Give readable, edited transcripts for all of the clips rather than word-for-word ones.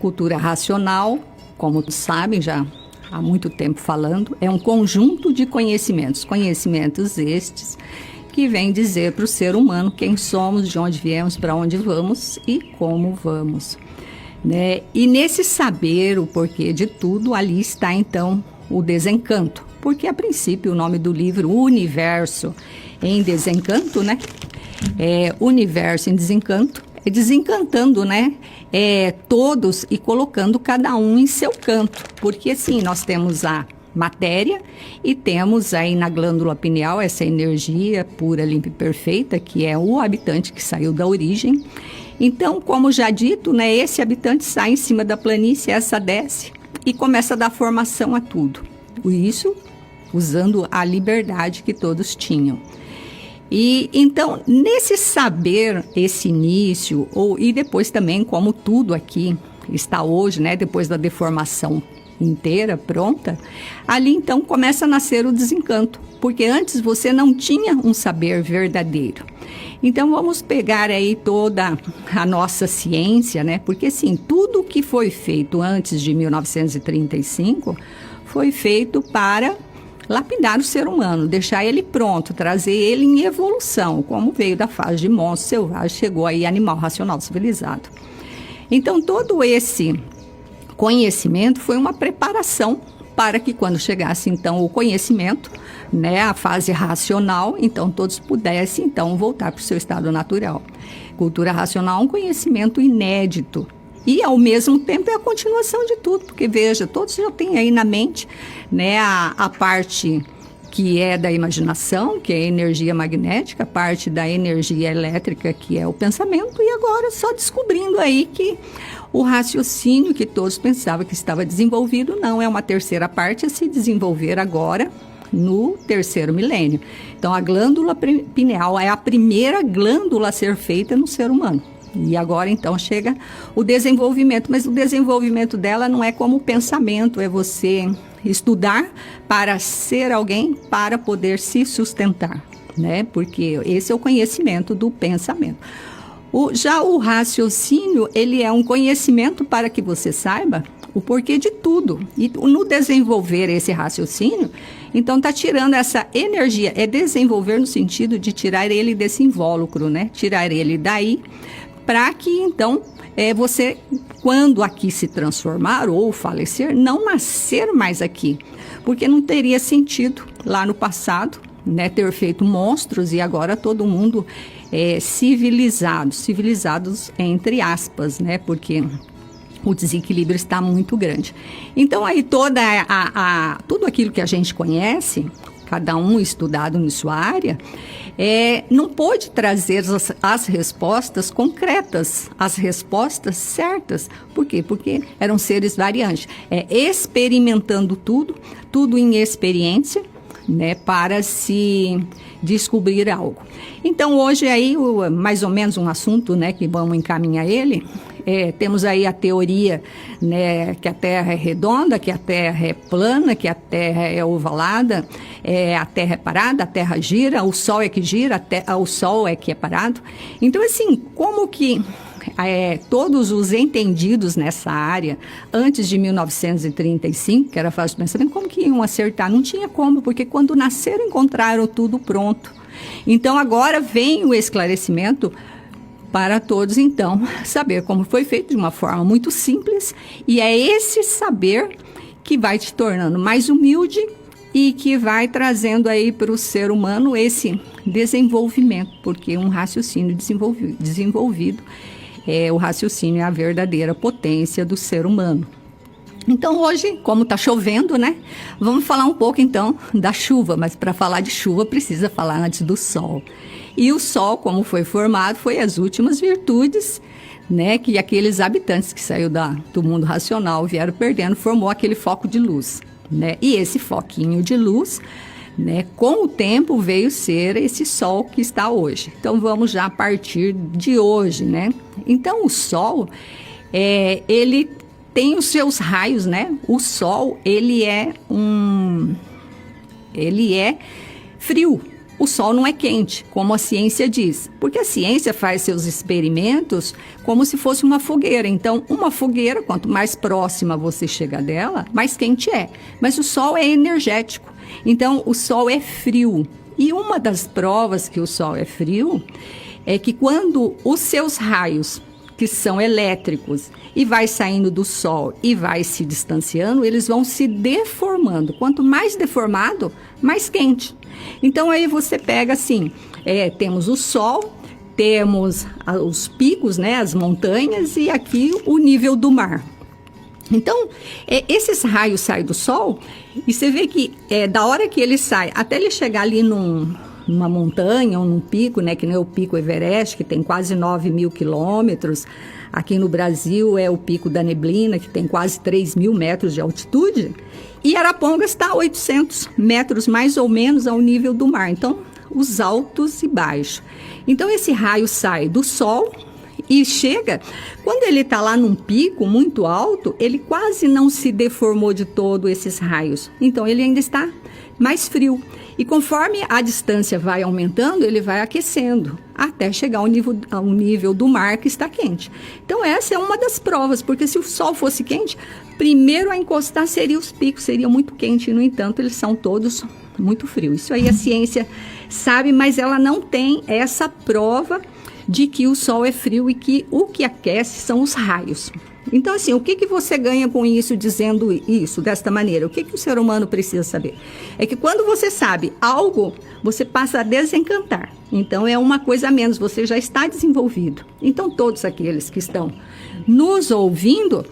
Cultura racional, como sabem, já há muito tempo falando, é um conjunto de conhecimentos. Conhecimentos estes que vêm dizer para o ser humano quem somos, de onde viemos, para onde vamos e como vamos. Né? E nesse saber o porquê de tudo, ali está então o desencanto. Porque a princípio o nome do livro, Universo em Desencanto, né? Universo em Desencanto, é desencantando, né? Todos e colocando cada um em seu canto. Porque assim, nós temos a matéria e temos aí na glândula pineal essa energia pura, limpa e perfeita, que é o habitante que saiu da origem. Então, como já dito, né, esse habitante sai em cima da planície, essa desce e começa a dar formação a tudo. Isso usando a liberdade que todos tinham. E então, nesse saber, esse início, e depois também como tudo aqui está hoje, né, depois da deformação inteira, pronta, ali então começa a nascer o desencanto, porque antes você não tinha um saber verdadeiro. Então vamos pegar aí toda a nossa ciência, né? Porque sim, tudo que foi feito antes de 1935 foi feito para lapidar o ser humano, deixar ele pronto, trazer ele em evolução, como veio da fase de monstro selvagem, chegou aí animal racional civilizado. Então todo esse conhecimento foi uma preparação para que quando chegasse então o conhecimento, né, a fase racional, então todos pudessem então voltar para o seu estado natural. Cultura racional é um conhecimento inédito e ao mesmo tempo é a continuação de tudo, porque veja, todos já têm aí na mente, né, a parte que é da imaginação, que é a energia magnética, a parte da energia elétrica, que é o pensamento, e agora só descobrindo aí que o raciocínio que todos pensavam que estava desenvolvido, não, é uma terceira parte a se desenvolver agora no terceiro milênio. Então, a glândula pineal é a primeira glândula a ser feita no ser humano. E agora, então, chega o desenvolvimento, mas o desenvolvimento dela não é como pensamento, é você estudar para ser alguém, para poder se sustentar, né? Porque esse é o conhecimento do pensamento. Já o raciocínio, ele é um conhecimento para que você saiba o porquê de tudo. E no desenvolver esse raciocínio, então está tirando essa energia, é desenvolver no sentido de tirar ele desse invólucro, né? Tirar ele daí, para que então você, quando aqui se transformar ou falecer, não nascer mais aqui. Porque não teria sentido lá no passado, né, ter feito monstros e agora todo mundo civilizados entre aspas, né, porque o desequilíbrio está muito grande. Então aí tudo aquilo que a gente conhece, cada um estudado em sua área, não pôde trazer as respostas concretas, as respostas certas. Por quê? Porque eram seres variantes, experimentando tudo em experiência, né, para se descobrir algo. Então, hoje aí, mais ou menos um assunto, né, que vamos encaminhar ele, temos aí a teoria, né, que a Terra é redonda, que a Terra é plana, que a Terra é ovalada, a Terra é parada, a Terra gira, o Sol é que gira, o Sol é que é parado. Então, assim, como que todos os entendidos nessa área, antes de 1935, que era a fase de pensamento, como que iam acertar? Não tinha como, porque quando nasceram encontraram tudo pronto. Então agora vem o esclarecimento para todos, então, saber como foi feito de uma forma muito simples, e é esse saber que vai te tornando mais humilde e que vai trazendo aí para o ser humano esse desenvolvimento, porque um raciocínio desenvolvido o raciocínio é a verdadeira potência do ser humano. Então hoje, como está chovendo, né? Vamos falar um pouco então da chuva, mas para falar de chuva precisa falar antes do sol. E o sol, como foi formado, foi as últimas virtudes, né? Que aqueles habitantes que saíram do mundo racional vieram perdendo, formou aquele foco de luz, né? E esse foquinho de luz, né, com o tempo veio ser esse sol que está hoje. Então vamos já a partir de hoje, né? Então o sol, ele tem os seus raios, né? O sol, ele é frio, o Sol não é quente, como a ciência diz. Porque a ciência faz seus experimentos como se fosse uma fogueira. Então, uma fogueira, quanto mais próxima você chega dela, mais quente é. Mas o Sol é energético. Então, o Sol é frio. E uma das provas que o Sol é frio é que quando os seus raios, que são elétricos, e vai saindo do Sol e vai se distanciando, eles vão se deformando. Quanto mais deformado, mais quente. Então, aí você pega assim, temos o Sol, temos os picos, né, as montanhas, e aqui o nível do mar. Então, esses raios saem do Sol, e você vê que da hora que ele sai, até ele chegar ali numa montanha ou num pico, né, que nem o Pico Everest, que tem quase 9.000 quilômetros. Aqui no Brasil é o Pico da Neblina, que tem quase 3.000 metros de altitude. E Arapongas está a 800 metros, mais ou menos, ao nível do mar. Então, os altos e baixos. Então, esse raio sai do Sol e chega... Quando ele está lá num pico muito alto, ele quase não se deformou de todo esses raios. Então, ele ainda está mais frio. E conforme a distância vai aumentando, ele vai aquecendo, até chegar ao nível do mar, que está quente. Então, essa é uma das provas, porque se o Sol fosse quente, primeiro a encostar seria os picos, seria muito quente. No entanto, eles são todos muito frios. Isso aí a ciência sabe, mas ela não tem essa prova de que o Sol é frio e que o que aquece são os raios. Então, assim, o que você ganha com isso, dizendo isso, desta maneira? O que o ser humano precisa saber? É que quando você sabe algo, você passa a desencantar. Então, é uma coisa a menos, você já está desenvolvido. Então, todos aqueles que estão nos ouvindo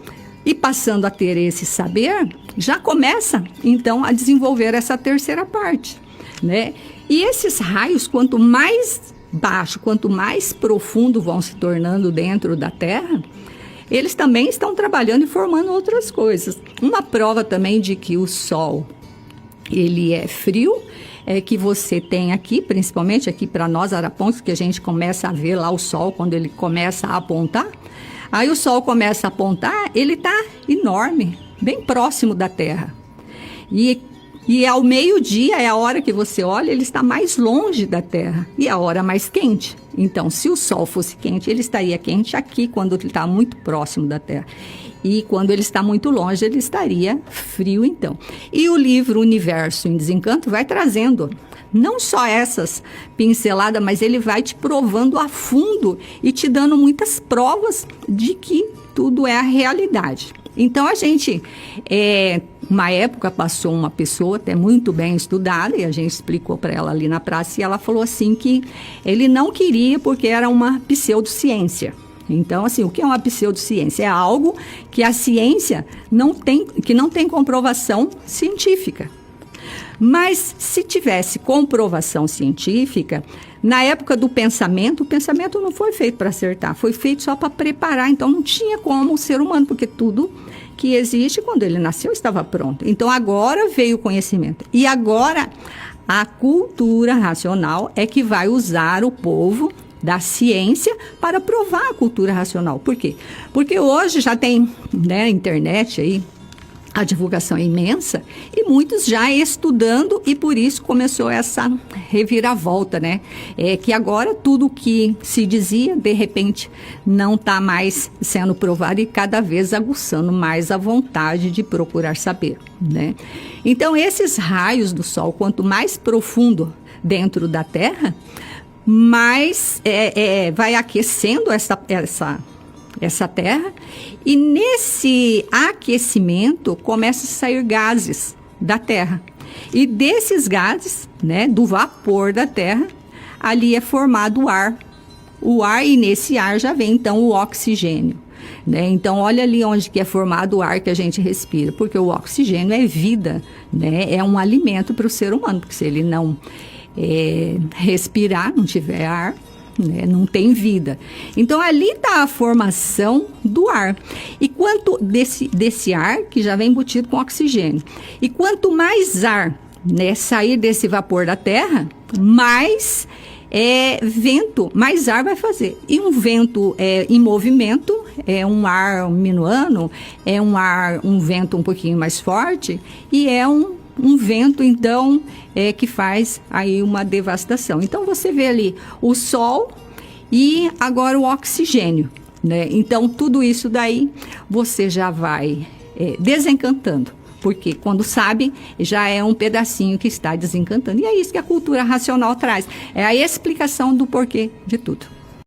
e passando a ter esse saber, já começa, então, a desenvolver essa terceira parte, né? E esses raios, quanto mais baixo, quanto mais profundo vão se tornando dentro da Terra, eles também estão trabalhando e formando outras coisas. Uma prova também de que o Sol, ele é frio, é que você tem aqui, principalmente aqui para nós Arapongas, que a gente começa a ver lá o Sol quando ele começa a apontar. Aí o Sol começa a apontar, ele está enorme, bem próximo da Terra. E ao meio-dia é a hora que você olha, ele está mais longe da Terra e a hora mais quente. Então, se o Sol fosse quente, ele estaria quente aqui quando ele está muito próximo da Terra. E quando ele está muito longe, ele estaria frio, então. E o livro Universo em Desencanto vai trazendo não só essas pinceladas, mas ele vai te provando a fundo e te dando muitas provas de que tudo é a realidade. Então, a gente, uma época, passou uma pessoa até muito bem estudada, e a gente explicou para ela ali na praça, e ela falou assim que ele não queria porque era uma pseudociência. Então, assim, o que é uma pseudociência? É algo que a ciência não tem comprovação científica. Mas, se tivesse comprovação científica, na época do pensamento, o pensamento não foi feito para acertar, foi feito só para preparar. Então, não tinha como o ser humano, porque tudo que existe, quando ele nasceu, estava pronto. Então, agora veio o conhecimento. E agora, a cultura racional é que vai usar o povo da ciência para provar a cultura racional. Por quê? Porque hoje já tem, né, internet aí, a divulgação é imensa, e muitos já estudando, e por isso começou essa reviravolta, né? Que agora tudo que se dizia, de repente, não está mais sendo provado e cada vez aguçando mais a vontade de procurar saber, né? Então, esses raios do Sol, quanto mais profundo dentro da Terra, mais vai aquecendo essa Terra, e nesse aquecimento começa a sair gases da Terra. E desses gases, né, do vapor da Terra, ali é formado o ar. O ar, e nesse ar já vem então o oxigênio, né? Então, olha ali onde que é formado o ar que a gente respira, porque o oxigênio é vida, né? É um alimento para o ser humano, porque se ele não respirar, não tiver ar, né, não tem vida. Então, ali está a formação do ar. E quanto desse ar, que já vem embutido com oxigênio. E quanto mais ar, né, sair desse vapor da Terra, mais vento, mais ar vai fazer. E um vento em movimento, é um ar minuano, é um vento um pouquinho mais forte, e é um um vento, então, que faz aí uma devastação. Então, você vê ali o sol e agora o oxigênio, né? Então, tudo isso daí você já vai desencantando. Porque quando sabe, já é um pedacinho que está desencantando. E é isso que a cultura racional traz. É a explicação do porquê de tudo.